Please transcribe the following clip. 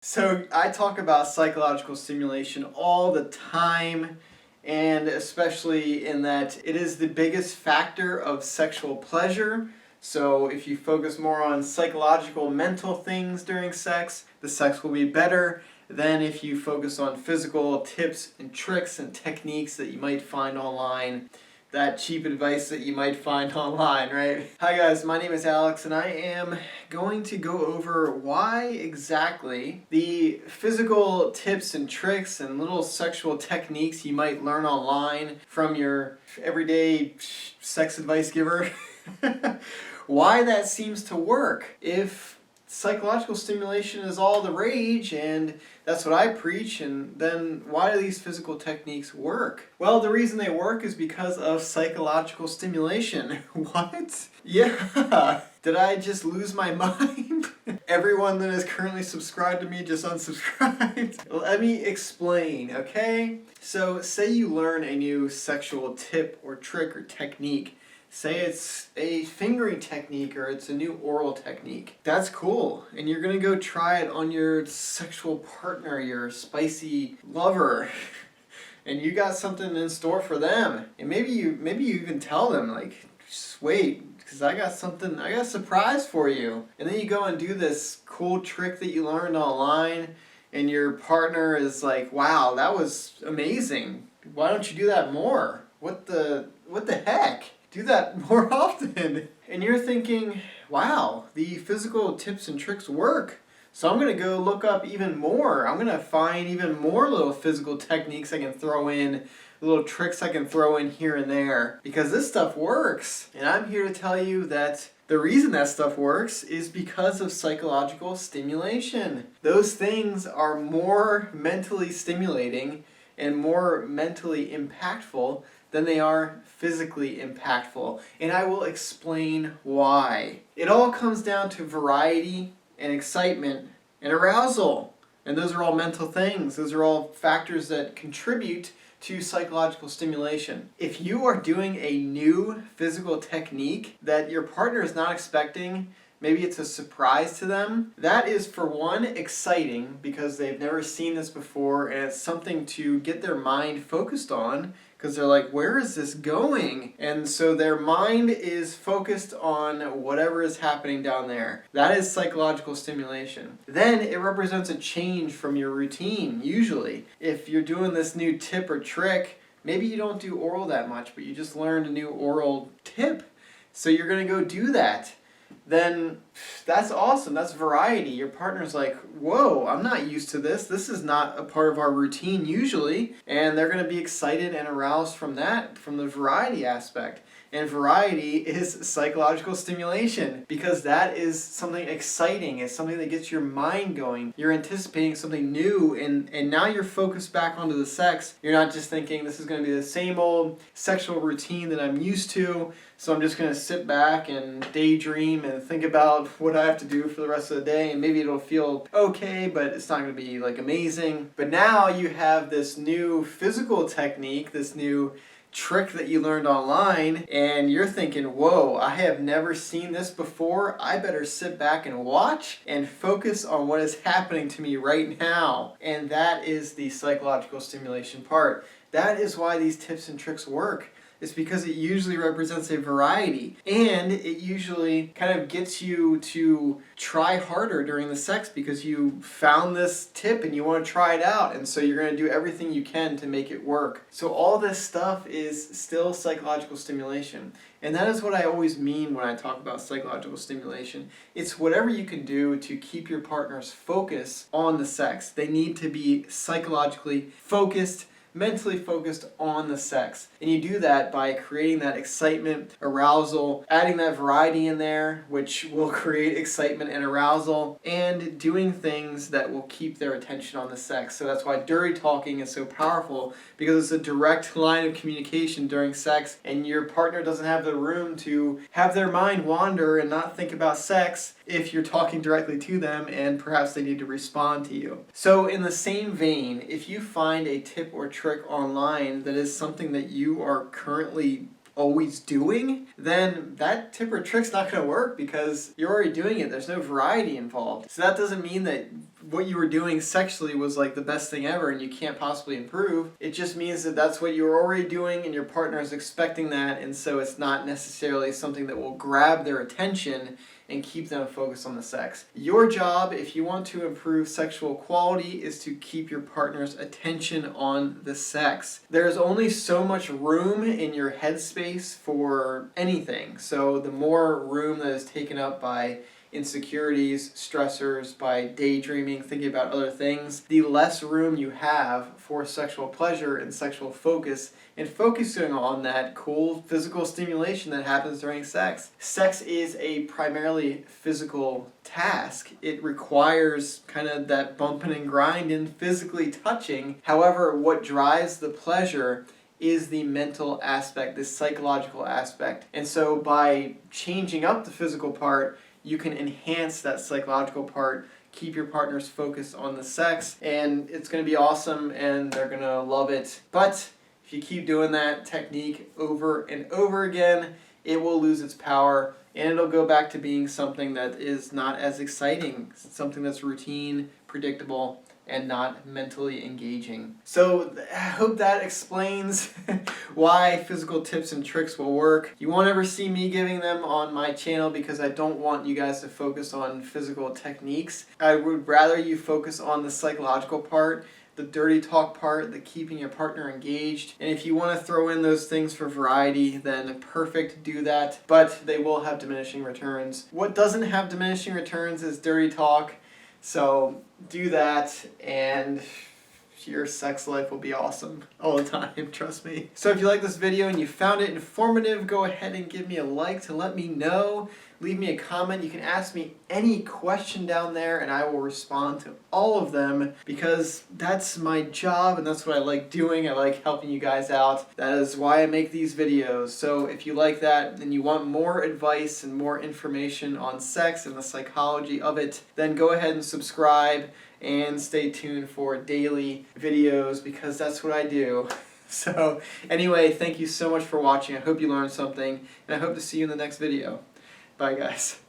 So I talk about psychological stimulation all the time, and especially in that it is the biggest factor of sexual pleasure. So if you focus more on psychological, mental things during sex, the sex will be better than if you focus on physical tips and tricks and techniques that you might find online, that cheap advice that you might find online, right? Hi guys, my name is Alex and I am going to go over why exactly the physical tips and tricks and little sexual techniques you might learn online from your everyday sex advice giver, why that seems to work. If psychological stimulation is all the rage and that's what I preach, and then why do these physical techniques work? Well, the reason they work is because of psychological stimulation. What? Yeah. Did I just lose my mind? Everyone that is currently subscribed to me just unsubscribed. Let me explain, okay? So say you learn a new sexual tip or trick or technique. Say it's a fingering technique or it's a new oral technique. That's cool. And you're gonna go try it on your sexual partner, your spicy lover. And you got something in store for them. And maybe you even tell them, like, just wait, because I got a surprise for you. And then you go and do this cool trick that you learned online, and your partner is like, wow, that was amazing. Why don't you do that more? What the heck? Do that more often. And you're thinking, wow, the physical tips and tricks work. So I'm going to go look up even more. I'm going to find even more little physical techniques I can throw in, little tricks I can throw in here and there, because this stuff works. And I'm here to tell you that the reason that stuff works is because of psychological stimulation. Those things are more mentally stimulating and more mentally impactful than they are physically impactful. And I will explain why. It all comes down to variety and excitement and arousal. And those are all mental things. Those are all factors that contribute to psychological stimulation. If you are doing a new physical technique that your partner is not expecting, maybe it's a surprise to them, that is, for one, exciting because they've never seen this before, and it's something to get their mind focused on because they're like, where is this going? And so their mind is focused on whatever is happening down there. That is psychological stimulation. Then it represents a change from your routine, usually. If you're doing this new tip or trick, maybe you don't do oral that much, but you just learned a new oral tip. So you're going to go do that. Then that's awesome. That's variety. Your partner's like, whoa, I'm not used to this. This is not a part of our routine usually. And they're going to be excited and aroused from that, from the variety aspect. And variety is psychological stimulation because that is something exciting. It's something that gets your mind going. You're anticipating something new, and now you're focused back onto the sex. You're not just thinking this is going to be the same old sexual routine that I'm used to, so I'm just going to sit back and daydream and think about what I have to do for the rest of the day, and maybe it'll feel okay, but it's not going to be like amazing. But now you have this new physical technique, this new trick that you learned online, and you're thinking, whoa, I have never seen this before. I better sit back and watch and focus on what is happening to me right now. And that is the psychological stimulation part. That is why these tips and tricks work. It's because it usually represents a variety, and it usually kind of gets you to try harder during the sex because you found this tip and you want to try it out, and so you're going to do everything you can to make it work. So all this stuff is still psychological stimulation, and that is what I always mean when I talk about psychological stimulation. It's whatever you can do to keep your partner's focus on the sex. They need to be psychologically focused, mentally focused on the sex. And you do that by creating that excitement, arousal, adding that variety in there, which will create excitement and arousal, and doing things that will keep their attention on the sex. So that's why dirty talking is so powerful, because it's a direct line of communication during sex, and your partner doesn't have the room to have their mind wander and not think about sex if you're talking directly to them and perhaps they need to respond to you. So in the same vein, if you find a tip or trick online that is something that you are currently always doing, then that tip or trick's not going to work because you're already doing it. There's no variety involved. So that doesn't mean that what you were doing sexually was like the best thing ever and you can't possibly improve. It just means that that's what you're already doing and your partner is expecting that, and so it's not necessarily something that will grab their attention and keep them focused on the sex. Your job, if you want to improve sexual quality, is to keep your partner's attention on the sex. There's only so much room in your headspace for anything. So the more room that is taken up by insecurities, stressors, by daydreaming, thinking about other things, the less room you have for sexual pleasure and sexual focus, and focusing on that cool physical stimulation that happens during sex. Sex is a primarily physical task. It requires kind of that bumping and grinding, physically touching. However, what drives the pleasure is the mental aspect, the psychological aspect. And so by changing up the physical part, you can enhance that psychological part, keep your partners focused on the sex, and it's going to be awesome and they're going to love it. But if you keep doing that technique over and over again, it will lose its power and it'll go back to being something that is not as exciting, something that's routine, predictable, and not mentally engaging. So I hope that explains why physical tips and tricks will work. You won't ever see me giving them on my channel because I don't want you guys to focus on physical techniques. I would rather you focus on the psychological part, the dirty talk part, the keeping your partner engaged. And if you want to throw in those things for variety, then perfect, do that. But they will have diminishing returns. What doesn't have diminishing returns is dirty talk. So do that and your sex life will be awesome all the time, trust me. So if you like this video and you found it informative, go ahead and give me a like to let me know. Leave me a comment. You can ask me any question down there and I will respond to all of them because that's my job and that's what I like doing. I like helping you guys out. That is why I make these videos. So if you like that and you want more advice and more information on sex and the psychology of it, then go ahead and subscribe and stay tuned for daily videos because that's what I do. So anyway, thank you so much for watching. I hope you learned something and I hope to see you in the next video. Bye guys.